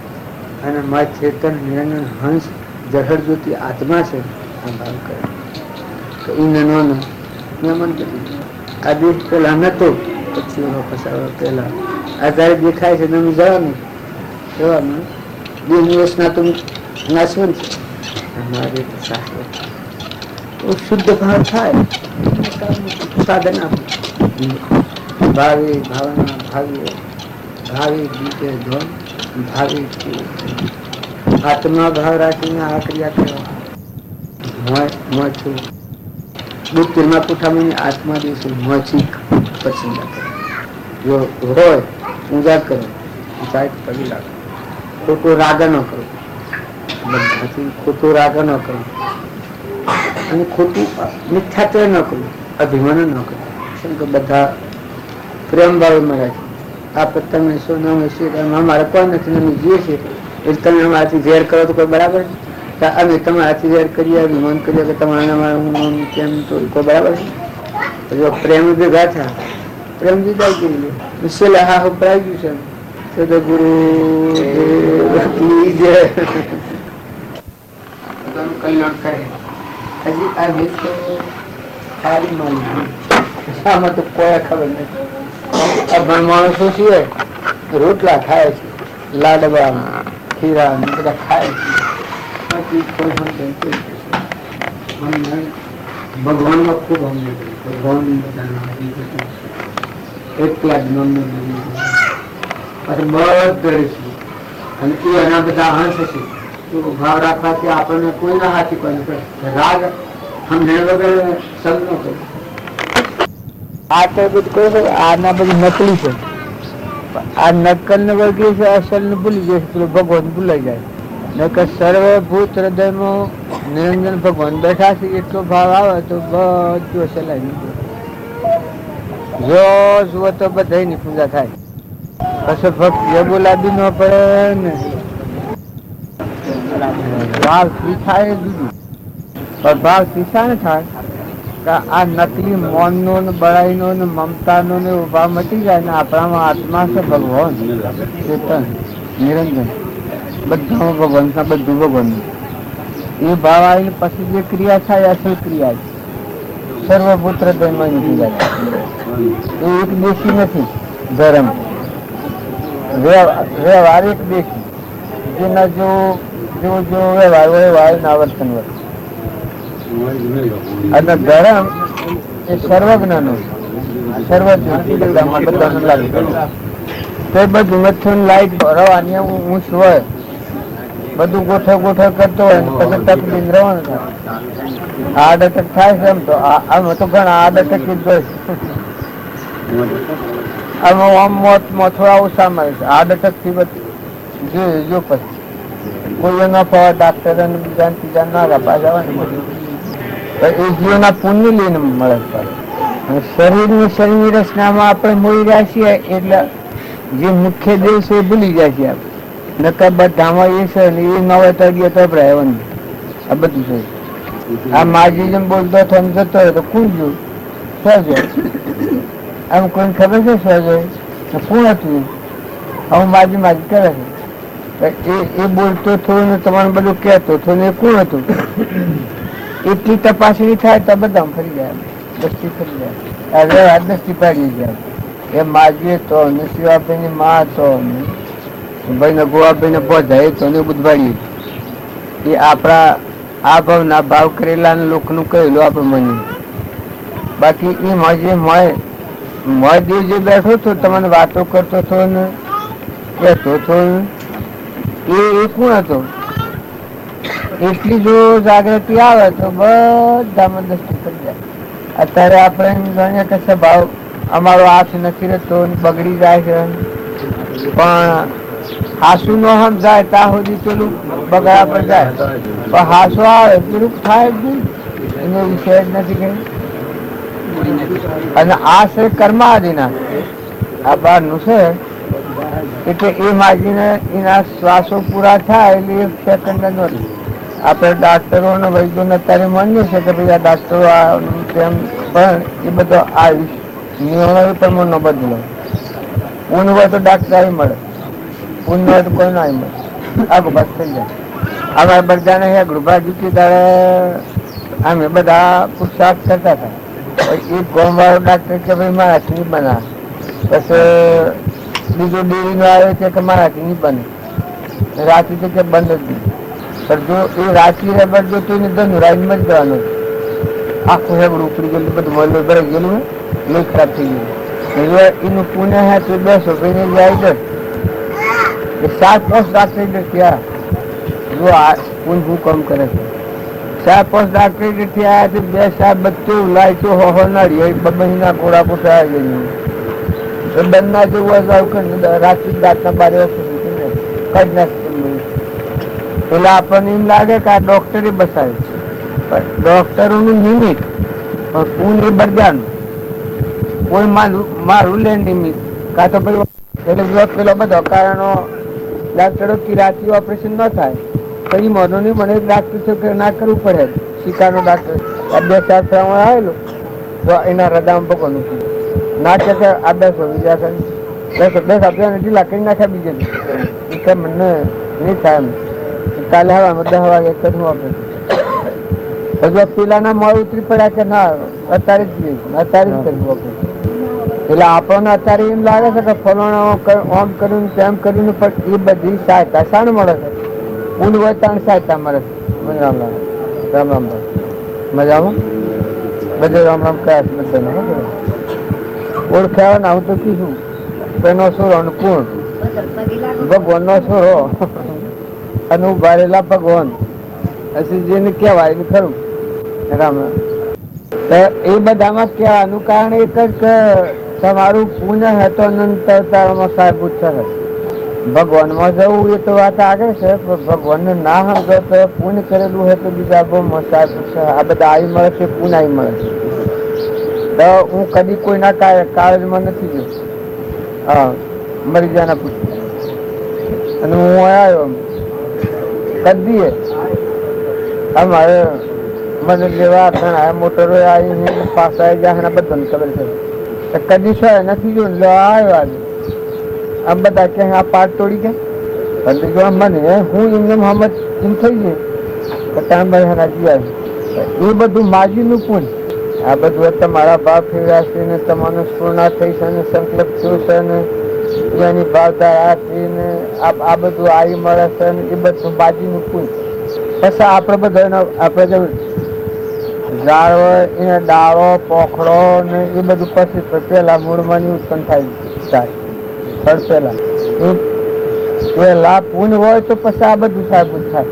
અને મા ચેતન નિરંજન હંસ જહર જ્યોતિ આત્મા છે આ ભાવ કરે તો એ નનો નિયમન કરી. આ દેહ પેલા નતો પછી એનો ફસાવો પેલા આધારે દેખાય છે તમે જવાનું જવાનું બે દિવસના તો નાશવંત છે. અમારે તો શાશ્વત તો શુદ્ધ ભાવ થાય સાધન આપે. ભાવે ભાવના ભાવ્ય ભાવે ગીતે ધન ભાવે આત્મા ભાવ રાખીને આ ક્રિયા કરવા છું. બુદ્ધિમાં પૂઠામાં આત્મા દિવસે મચી પસંદ કરે. જો હોય પૂજા કરો સાહેબ પડી લાગે. ખોટો રાગ ન કરો, બધાથી ખોટો રાગ ન કરો અને ખોટું મિથ્યાત્વ ન કરવું, અભિમાન ન કરવું. કેમ કે બધા પ્રેમ ભાવમાં રાખે. આ તમે શું નામ હશે અમારે કોઈ નથી અમે જીએ છીએ એટલે તમે અમારાથી ઝેર કરો તો કોઈ બરાબર છે? અમે તમારાથી ઝેર કરીએ અભિમાન કરીએ કે તમારા હું કેમ તો કોઈ બરાબર છે? જો પ્રેમ ભેગા થયા પ્રેમ જુદા કરી લે છેલ્લે હા ઉપરાઈ ગયું છે તો ગુરુ કલ્યાણ કરે. હજી આ ગીત તો સારી માની આમાં તો કોઈ ખબર નથી. અભણ માણસો છીએ રોટલા ખાય છે, લાડવા ખીરા બધા ખાય છે. ભગવાનમાં ખૂબ અમને ભગવાન એટલા જ મમ્મી બધે અને એ એના બધા હંસ છે. ભાવ રાખવાથી આપણને કોઈના હાથી કોઈ રાગ સમજણ વગર સબ ન કરે. આ તો બધું કહ્યું આના બધું નકલી છે. આ નકલ ને વળગી છે, અસલ ને ભૂલી જાય પેલું ભગવાન ભૂલાઈ જાય. નકર સર્વભૂત હૃદયમાં નિરંજન ભગવાન બેઠા છે એટલો ભાવ આવે તો બધું સલાઈ નીકળે. જો જુઓ તો બધાની પૂજા થાય. પછી ભક્ત એ બોલાવી ન પડે ને ભાવ શીખાય દીધું પણ ભાવ શીખા ને થાય કે આ નકલી મૌનનો ને બળાઈનો ને મમતાનો ને ભાવ મટી જાય ને આપણામાં આત્મા છે ભગવાન ચેતન નિરંજન બધામાં ભગવાન બધું ભગવાન એ ભાવ આવીને પછી જે ક્રિયા થાય અસલ ક્રિયા છે. સર્વભૂત હૃદયમાં ક્રિયા એ એક દેશી નથી. ધર્મ વ્યવહાર એક દેશી જેના જો વ્યવહાર હોય વર્તન હોય અને ધર્મ એ સર્વજ્ઞનો સર્વજ્ઞ બધાને લાગુ પડે. તો બધું મથુન લાઈટ રવાની હું હોય બધું ગોઠવ કરતો હોય પછી તકલીફ રહેવાનું થાય. હાર્ટ એટેક થાય છે એમ તો આમ તો ઘણા હાર્ટ એટેક જ હોય આમાં આમ થોડા ઓછા મળે છે. હાર્ટ એટેક થી જો પછી કોઈ ના ફાવે ડાક્ટર બીજા ત્રીજા ના પાછા એ જીવના પુણ્ય લઈને મળે છે. શરીરની રચનામાં આપણે મળી રહ્યા છીએ એટલે જે મુખ્ય દેહ છે એ ભૂલી જાય છે. નકર બધામાં એ છે ને એ નવે તળિયે તબરાય આ બધું છે. આ માજી જેમ બોલતો થઈને જતો હોય તો કોણ જોયું સહજ આમ કોઈને ખબર છે સહજ કોણ હતું હું માજી કરે છે એ બોલતો થોડું ને તમારે બધું કહેતો થોડું એ કોણ હતું એટલી તપાસણી થાય તો બધા ફરી જાય દસ્તી ફરી જાય દસ્તી પાડી જાય. એ માજીએ તો શિવાભાઈ ની માં તો ભાઈ ને ગોવાભાઈ ને પહોંચાય તો ને બુધવાડી એ આપણા આ ભાવ ના ભાવ કરેલા લોકોનું કહેલું આપણે મને. બાકી એ મજે મહાદેવ જે બેઠો હતો તમને વાતો કરતો હતો ને કહેતો હતો એ કોણ હતો? એટલી જો જાગૃતિ આવે તો બધામાં દસ્તી કરી જાય. અત્યારે આપણે ગણીએ કે ભાવ અમારો હાથ નથી રહેતો બગડી જાય છે પણ હાસુ નો સમજાય ત્યાં સુધી પેલું બગડા પર જાય પણ હાસો આવે પેલું થાય જ નહીં એનો વિષય જ નથી કઈ. અને આ છે કર્માદિના આ બહારનું છે એટલે એ માજીને એના શ્વાસો પૂરા થાય એટલે એક સેકન્ડ નો આપણે ડાક્ટરો ને વૈદ્યોને અત્યારે માનીએ છીએ કે ભાઈ આ ડાક્ટરો તેમ પણ એ બધો આ નિયમો પ્રમાણનો બદલો ઊન હોય તો ડાક્ટર આવી મળે ઊન હોય તો કોઈ ના આવી મળે આગળ બસ થઈ જાય. અમારે બધાને હેગડું ભાજી તારે અમે બધા પુરસાદ કરતા હતા. એક ગોમ વાળો ડાક્ટર કે ભાઈ મારાથી નહીં બના પછી બીજો ડેરીનો આવે છે કે મારાથી નહીં બને રાતી તો કે બંધ જ નહીં પણ જો એ રાતી રબર જો તો એને ધનુરાઈ મરી જવાનું આખું હેગડું ઉપડી ગયેલું બધું મળે ભરાઈ ગયેલું નહીં ખરાબ થઈ ગયું એનું પુણે હે તો 10 રૂપિયાની જાય દસ 7-5 ડાક્ટર થયા જો આ પૂન શું કામ કરે છે 4-5 ડાક્ટર થયા તો 2 સાહેબ બધું લાઈટો હો નડી બબહીના ઘોડા પૂછા ગઈ બંધના જેવું હોય રાત્રિ દાંતના બારે કઈ નાખી એટલે આપણને એમ લાગે કે આ ડોક્ટરે બસાવે છે પણ ડોક્ટરોનું નિમિત્ત પણ પૂન એ બરજાનું કોઈ મારું લે નિમિત્ત કાં તો પેલો પેલો બધો કારણો ડાક્ટરો કિરાતી ઓપરેશન ન થાય કઈ મનો નહીં મને ડાક્ટર છે ના કરવું પડે શિકારનો ડાક્ટર 2-4 ફ્રાઉન્ડ આવેલો તો એના હૃદયમાં પકડવું ના કે આ 10 બીજા કરી 10 આપ્યા ઢીલા કરી નાખ્યા બીજે કે મને નહીં થાય એમ કાલે હવામાં 10 વાગે કરવું ઓપરેશન હજુ પેલાના મોડ ઉતરી પડ્યા કે ના અત્યારે જ કરવું ઓપરેશન. એટલે આપણને અત્યારે એમ લાગે છે કે ફલાણો આમ કર્યું તેમ કર્યું પણ એ બધી સહાયતા શાને મળે છે? ઊંડ હોય ત્યાં સહાયતા મળે છે. રામ રામ મજામાં બધે રામ રામ કયા છે બધાને ઓળખ્યા ને હું તો કીધું તેનો સોરો અને કોણ ભગવાનનો સોરો અને ઉભારેલા ભગવાન હજી જેને કહેવાય ને ખરું રામ રામ. એ બધામાં કહેવાનું કારણ એક જ કે તમારું પુણ્ય હતો અનંતતામાં સાહેબ છે. ભગવાનમાં જવું એ તો વાત આગળ છે પણ ભગવાનને ના સમજો તો પુણ્ય કરેલું હોય તો બીજા બહુ સાહેબ છે. આ બધા આવી મળે છે પુણ્ય આવી મળે છે. તો હું કદી કોઈના કાળજમાં નથી ગયો હા મરી જવાના પૂછ્યું અને હું આવ્યો કદીએ અમારે મને લેવા ઘણા મોટરો આવી પાછા આવી જાય બધાને ખબર છે કદી શું નથી જોયું આવ્યો આજે આમ બધા કે આ પાટ તોડી ગયા મને હું એમને મોહમ્મદ એમ થઈ ગયું ટાઈમ રાજી આવે એ બધું માજીનું પૂન આ બધું તમારા ભાવ ફેર્યા છે ને તમારું પૂર્ણા થઈ છે ને સંકલ્પ થયો છે ને એની ભાવતા રાખી ને આ બધું આવી મળે છે ને એ બધું બાજીનું પૂન પછી આપણે બધા આપણે ઝાડ હોય એને ડાળો પોખડો ને એ બધું પછી પેલા મૂળમાં ઉત્પન્ન થાય થડ પેલા પૂન હોય તો પછી આ બધું સાબુત થાય.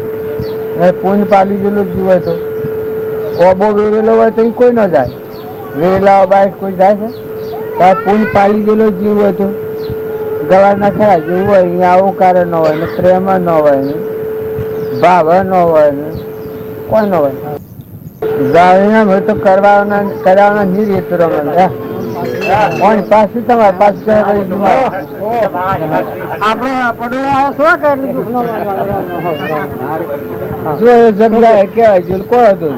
પૂન પાલી ગયેલું જીવ હોય તો ઓબો વેરેલો હોય તો એ કોઈ ન જાય. વેરેલા બાઈક કોઈ જાય છે? પૂન પાલી ગયેલો જીવ હોય તો ગવારના ખરા જેવું હોય અહીંયા આવું કારણ ન હોય ને પ્રેમ ન હોય ને ભાવ ન હોય ને કોઈ ન હોય. જાણીને હોય તો કરવાના નહીં રહેતો રમે પાછું તમારે પાછું જગ્યાએ કેવાય છે કોણ હતું?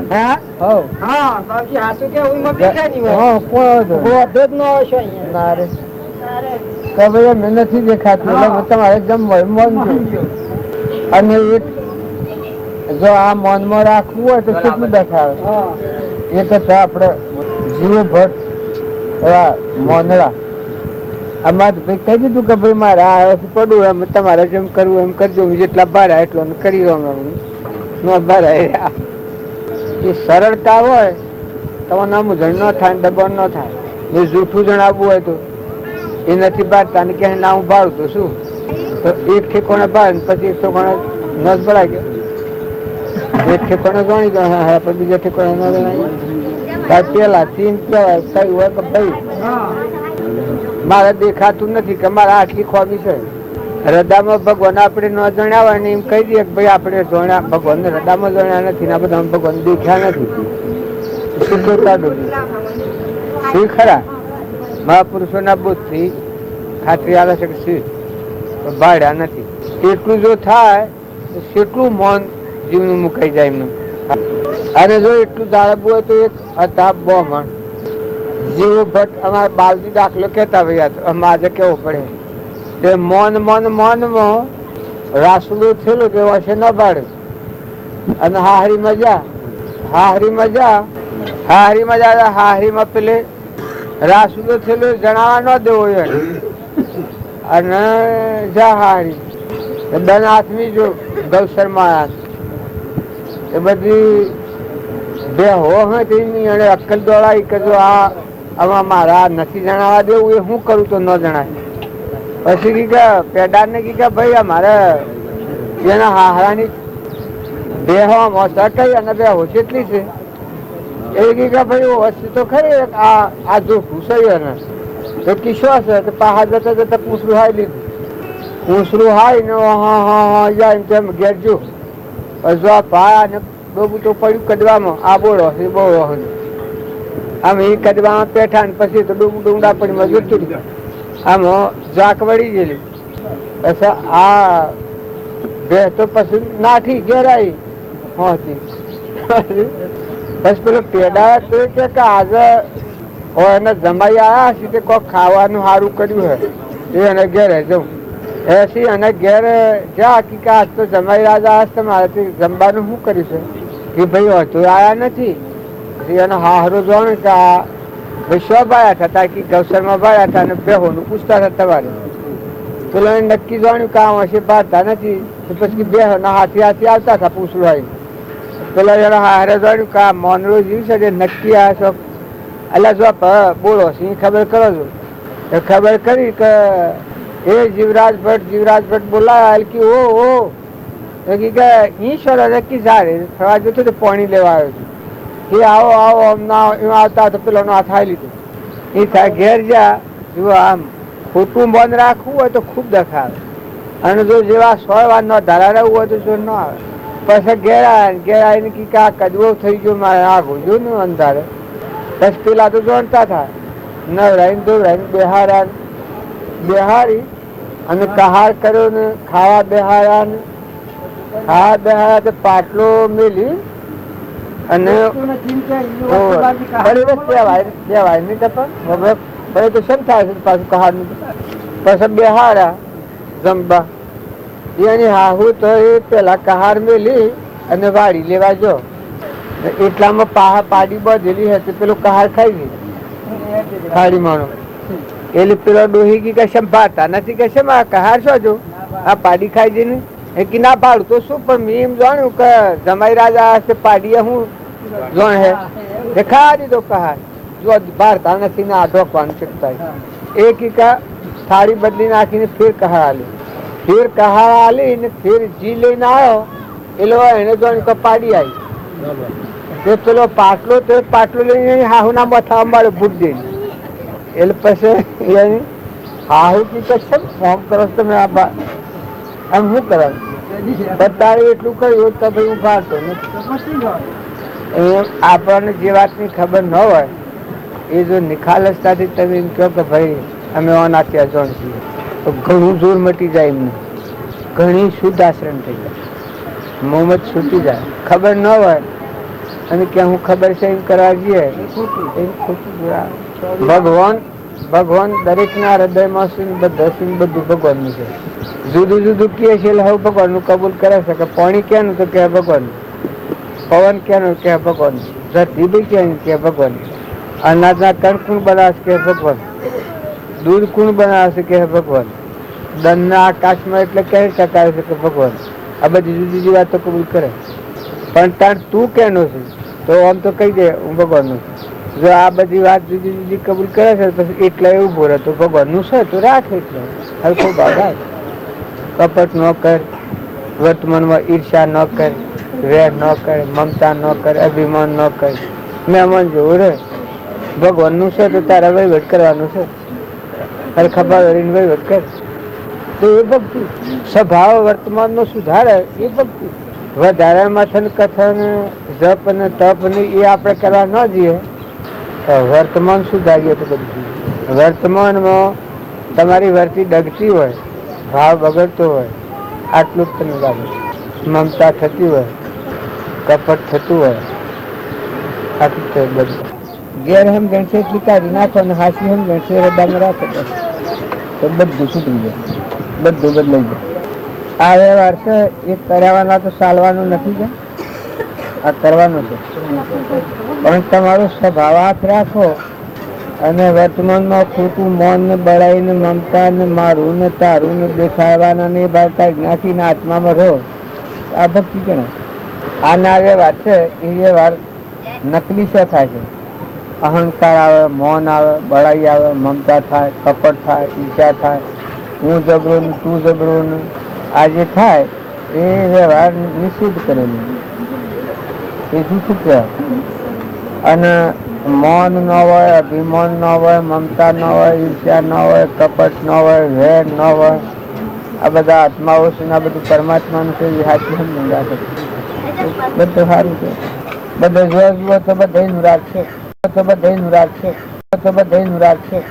મેં નથી દેખાતું એટલે તમારે જમવા મન. અને જો આ મનમાં રાખવું હોય તો કેટલું દેખાવે? એક હતા આપડે જીવ ભટ્ટ એવા મોનડા આમાં ભાઈ કહી દીધું કે ભાઈ મારે આ પડું એમ તમારે જેમ કરવું એમ કરજો, જેટલા ભાડા એટલો કરી દો. ભાડા એ સરળતા હોય તમારે નામ જણ ન થાય દબાણ ન થાય. એ જૂઠું જણાવવું હોય તો એ નથી બાળતા ને ક્યાંય ના હું ભાડું તો શું તો એક ઠેકોને ભાડે પછી એક ઠેકોને નસ ભરાઈ ગયો. એક ઠેકોને ગણી ગયો પણ બીજા ઠેકોને ન ગણાય. પેલા સીન કહેવાય કઈ હોય કે ભાઈ મારે દેખાતું નથી કે મારે આટલી ખોબી છે. હૃદયમાં ભગવાન આપણે ન જણાવે ને એમ કહી દઈએ કે ભાઈ આપણે જોણ્યા ભગવાનને હૃદયમાં જણ્યા નથી ને બધા ભગવાન દેખ્યા નથી. શું ખરા મહાપુરુષોના બુદ્ધથી ખાતરી આવે છે કે શિવ ભાડ્યા નથી. એટલું જો થાય તો કેટલું મૌન જીવનું મુકાઈ જાય એમનું. અને જો એટલું જાળવવું હોય તો એક હતા બોમણ જીવ ભટ્ટ અમારા બાલજી દાખલો કેતા ભાઈ આજે કેવો પડે તે મૌન મૌનમાં રાસુલું થયેલું તે વર્ષે ન પાડે. અને હાહરી મજા પેલે રાસુલું થયેલું જણાવવા ન દેવો અને જા હારી દન આથમી જો ગૌશર્મા એ બધી બે હોય તેની એને અક્કલ દોડાઈ કે જો આમાં મારા નથી જણાવવા દેવું એ હું કરું તો ન જણાય. પછી કી કે પેડાને કી કે ભાઈ અમારે એના હાહરાની બે હોમાં સટાઈ અને બે હો કેટલી છે એ કી કે ભાઈ વસ્તુ તો ખરી આ જો ઘૂસાઈ ને તો કિસ્સો છે તો પહાડ જતા જતા પૂછડું હાઈ લીધું. પૂછડું હાઈ ને હા જાય તેમ ઘેર જો જો પા ને ડોબું તો પડ્યું કદવામાં આ બોળો એ બહુ આમ એ કદવામાં પેઠા ને પછી તો ડુંગડા પડીમાં જોતું આમ જાક વળી ગયેલી. પછી આ બે તો પછી નાઠી ઘેરાઈ હોતી. પછી પેલો પેડા તો કે આજે એને જમાઈ આવ્યા છે તે કોઈક ખાવાનું સારું કર્યું હે એ એને ઘેરે જવું એસી અને ઘેર જા કે આજ તો જમાઈ રાજા આજ તમારાથી જમવાનું શું કર્યું છે કે ભાઈ હતું આયા નથી. એનો હાહરો જોવાનું કે આ ભાઈ શોપ આવ્યા હતા કે ગૌસરમાં ભાડ્યા હતા અને બેહોનું પૂછતા હતા તમારે. પેલો નક્કી જોવાનું કે આમ હશે પાડતા નથી પછી બેહોના હાથી આવતા હતા પૂછડું આવી. પેલા એનો હારે જોવાનું કે આ મોનરો જીવ છે જે નક્કી આ શોપ એટલે જો બોલો સિંહ ખબર કરો છો એ ખબર કરી કે એ જીવરાજ ભટ્ટ બોલાયા કે ઓ કે ઈશ્વર નક્કી સારે થવા જતો તો પાણી લેવા આવ્યો છું એ આવો એમાં આવતા તો પેલો હાથ હાઈ લીધું. એ થાય ઘેર જા જો આમ ખોટું બંધ રાખવું હોય તો ખૂબ દેખાવે અને જો જેવા 100 વાર ન ધારા રહેવું હોય તો જો ન આવે. પછી ઘેર આવીને કે આ કદવો થઈ ગયો મારે આ ગોજો ને અંધારે. બસ પેલા તો જોડતા થાય નવરાઈને દોરાઈને બેહારી અને કહાર કર્યો ને ખાવા બેહાર્યા તો પાટલો મેલી અને તો શમ થાય છે પાછું કહાર નું પછી બેહાર્યા જમવા. એની હાહુ તો એ પેલા કહાર મેલી અને વાડી લેવા જો એટલામાં પાડી બધેલી હતી પેલું કહાર ખાઈ ગઈ થાળી માનો એટલે પેલો ડોહી કી કે સંભાળતા નથી કે શેમ આ કહાર છો જો આ પાડી ખાઈ જઈને એ કે ના પાડું તો શું પણ મેં એમ જાણ્યું કે જમાઈ રાજા હશે પાડીએ હું જોણ હે दिखा દીધો કહાર જો બાર ધાનથી ને આ ઢોકવાનું શીખતા એક ઈકા થાળી બદલી નાખીને ફેર કહાર આલી ફેર કહાર આલી ને ફેર જી લઈને આવ્યો એલો એને જો તો પાડી આવી તે પેલો પાટલો લઈને હાહુના માથા અંબાડે બુટ દે એટલે પછી હાહુ કી કસમ ફોર્મ કરો તમે આમ શું કરાવ તારે એટલું કહ્યું તો ભાઈ હું પાડતો નથી એમ આપણને જે વાતની ખબર ન હોય એ જો નિખાલસતાથી તમે એમ કહો કે ભાઈ અમે ઓના ત્યાં જોણ છીએ તો ઘણું જોર મટી જાય એમને ઘણી શુદ્ધ આશ્રમ થઈ જાય મોહમ્મદ છૂટી જાય ખબર ન હોય અને કે હું ખબર છે એમ કરવા જઈએ ભગવાન દરેકના હૃદયમાં બધું ભગવાનનું છે જુદું જુદું કહે છે એટલે હવે ભગવાનનું કબૂલ કરે છે કે પાણી ક્યાંનું તો કે ભગવાન પવન ક્યાંનું કે ભગવાન ધરતી બી ક્યાંનું કે ભગવાન અનાજના કણ કુણ બનાવશે કે ભગવાન દૂધ કુણ બનાવશે કે ભગવાન દનના આકાશમાં એટલે કહી શકાય છે કે ભગવાન આ બધી જુદી જુદી વાતો કબૂલ કરે પણ તાર તું કેનો છે તો આમ તો કહી દે હું ભગવાનનું છું જો આ બધી વાત જુદી જુદી કબૂલ કરે છે પછી એટલા એવું બોલે તો ભગવાનનું છે તો રાખ એટલે હરખો બાબા કપટ ન કર વર્તમાનમાં ઈર્ષા ન કર વેર ન કર મમતા ન કર અભિમાન ન કર મહેમાન જોવું રે ભગવાનનું છે તો તારા વહીવટ કરવાનું છે હરખા ભાવે વહીવટ કર તો એ ભક્તિ સ્વભાવ વર્તમાનનો સુધારે એ ભક્તિ વધારે મથન કથન જપ અને તપ એ આપણે કરવા ન જઈએ તો વર્તમાન સુધારીએ તો બધું વર્તમાનમાં તમારી વર્તી ડગતી હોય ભાવ બગડતો હોય આટલું જ તમે લાગે મમતા થતી હોય કપટ થતું હોય આટલું બધું ગેર હમ ગણશે એટલી કાઢી નાખો અને હાસી હમ ગણશે હૃદયમાં રાખો તો બધું છૂટી જાય બધું બદલાઈ જાય આ વ્યવહાર છે એ કરાવવાના તો ચાલવાનું નથી કે આ કરવાનું છે પણ તમારો સ્વભાવ હાથ રાખો અને વર્તમાનમાં ખોટું મૌન ને બળાઈ ને મમતા ને મારું ને તારું ને દેખાડવાના ને ભાવ કાઢી નાખીને આત્મામાં રહો આ ભક્તિ ગણાય આના વ્યવહાર છે એ વ્યવહાર નકલી છે થાય છે અહંકાર આવે મૌન આવે બળાઈ આવે મમતા થાય કપટ થાય ઈચ્છા થાય હું ઝઘડો ને તું ઝઘડો ને આ જે થાય એ વ્યવહાર નિષિદ્ધ કરેલું એ જૂઠું કહેવાય અને મૌન ન હોય અભિમાન ન હોય મમતા ન હોય ઈર્ષ્યા ન હોય કપટ ન હોય વેર ન હોય આ બધા આત્માઓ છે ને આ બધું પરમાત્માનું છે એ હાથી સમજ રાખે બધું સારું છે બધે જોવા જુઓ તો બધા નું રાગ છે તો બધા નું રાગ છે તો બધા નું રાગ છે